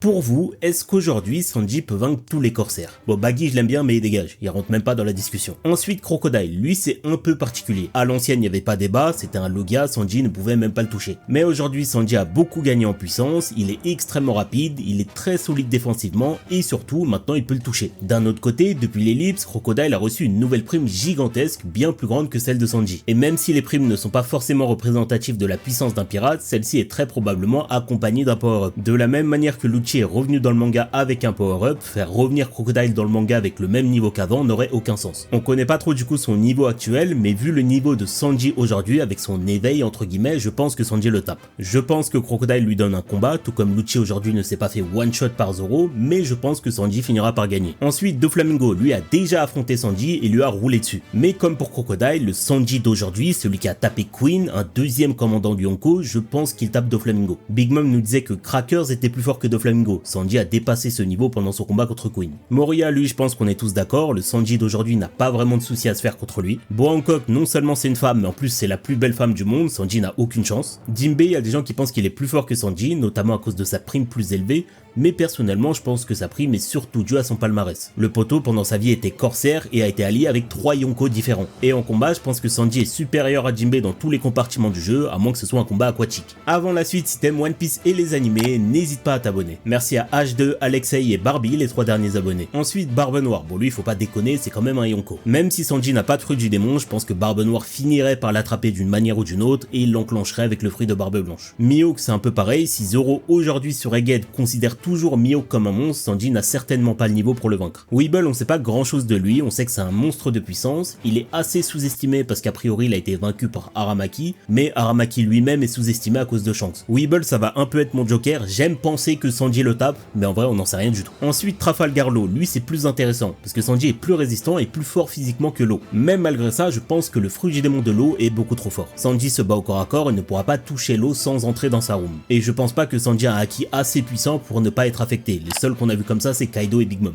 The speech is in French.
Pour vous, est-ce qu'aujourd'hui Sanji peut vaincre tous les corsaires? Bon, Baggy je l'aime bien mais il dégage, il rentre même pas dans la discussion. Ensuite Crocodile, lui c'est un peu particulier. À l'ancienne il n'y avait pas débat, c'était un Logia, Sanji ne pouvait même pas le toucher. Mais aujourd'hui Sanji a beaucoup gagné en puissance, il est extrêmement rapide, il est très solide défensivement et surtout maintenant il peut le toucher. D'un autre côté, depuis l'ellipse, Crocodile a reçu une nouvelle prime gigantesque, bien plus grande que celle de Sanji. Et même si les primes ne sont pas forcément représentatives de la puissance d'un pirate, celle-ci est très probablement accompagnée d'un power-up. De la même manière que Lucci est revenu dans le manga avec un power-up, faire revenir Crocodile dans le manga avec le même niveau qu'avant n'aurait aucun sens. On connaît pas trop du coup son niveau actuel, mais vu le niveau de Sanji aujourd'hui avec son éveil entre guillemets, je pense que Sanji le tape. Je pense que Crocodile lui donne un combat, tout comme Lucci aujourd'hui ne s'est pas fait one shot par Zoro, mais je pense que Sanji finira par gagner. Ensuite, Doflamingo lui a déjà affronté Sanji et lui a roulé dessus. Mais comme pour Crocodile, le Sanji d'aujourd'hui, celui qui a tapé Queen, un deuxième commandant du Yonko, je pense qu'il tape Doflamingo. Big Mom nous disait que Crackers était plus fort que Doflamingo. Sanji a dépassé ce niveau pendant son combat contre Queen. Moria, lui, je pense qu'on est tous d'accord, le Sanji d'aujourd'hui n'a pas vraiment de soucis à se faire contre lui. Bo Hancock, non seulement c'est une femme, mais en plus c'est la plus belle femme du monde, Sanji n'a aucune chance. Jinbei, il y a des gens qui pensent qu'il est plus fort que Sanji, notamment à cause de sa prime plus élevée, mais personnellement je pense que sa prime est surtout due à son palmarès. Le poteau pendant sa vie était corsaire et a été allié avec 3 Yonko différents. Et en combat, je pense que Sanji est supérieur à Jinbei dans tous les compartiments du jeu, à moins que ce soit un combat aquatique. Avant la suite, si t'aimes One Piece et les animés, n'hésite pas à t'abonner. Merci à H2, Alexei et Barbie, les 3 derniers abonnés. Ensuite, Barbe Noire, bon lui faut pas déconner, c'est quand même un Yonko. Même si Sanji n'a pas de fruit du démon, je pense que Barbe Noire finirait par l'attraper d'une manière ou d'une autre et il l'enclencherait avec le fruit de Barbe Blanche. Mihawk c'est un peu pareil, si Zoro aujourd'hui sur Egghead considère toujours Mihawk comme un monstre, Sanji n'a certainement pas le niveau pour le vaincre. Weeble, on sait pas grand chose de lui, on sait que c'est un monstre de puissance, il est assez sous-estimé parce qu'a priori il a été vaincu par Aramaki, mais Aramaki lui-même est sous-estimé à cause de Shanks. Weeble ça va un peu être mon joker, j'aime penser que Sanji le tape, mais en vrai on n'en sait rien du tout. Ensuite Trafalgar Law, lui c'est plus intéressant, parce que Sanji est plus résistant et plus fort physiquement que Law. Même malgré ça, je pense que le fruit du démon de Law est beaucoup trop fort. Sanji se bat au corps à corps et ne pourra pas toucher Law sans entrer dans sa room. Et je pense pas que Sanji a un haki assez puissant pour ne pas être affecté. Les seuls qu'on a vu comme ça c'est Kaido et Big Mom.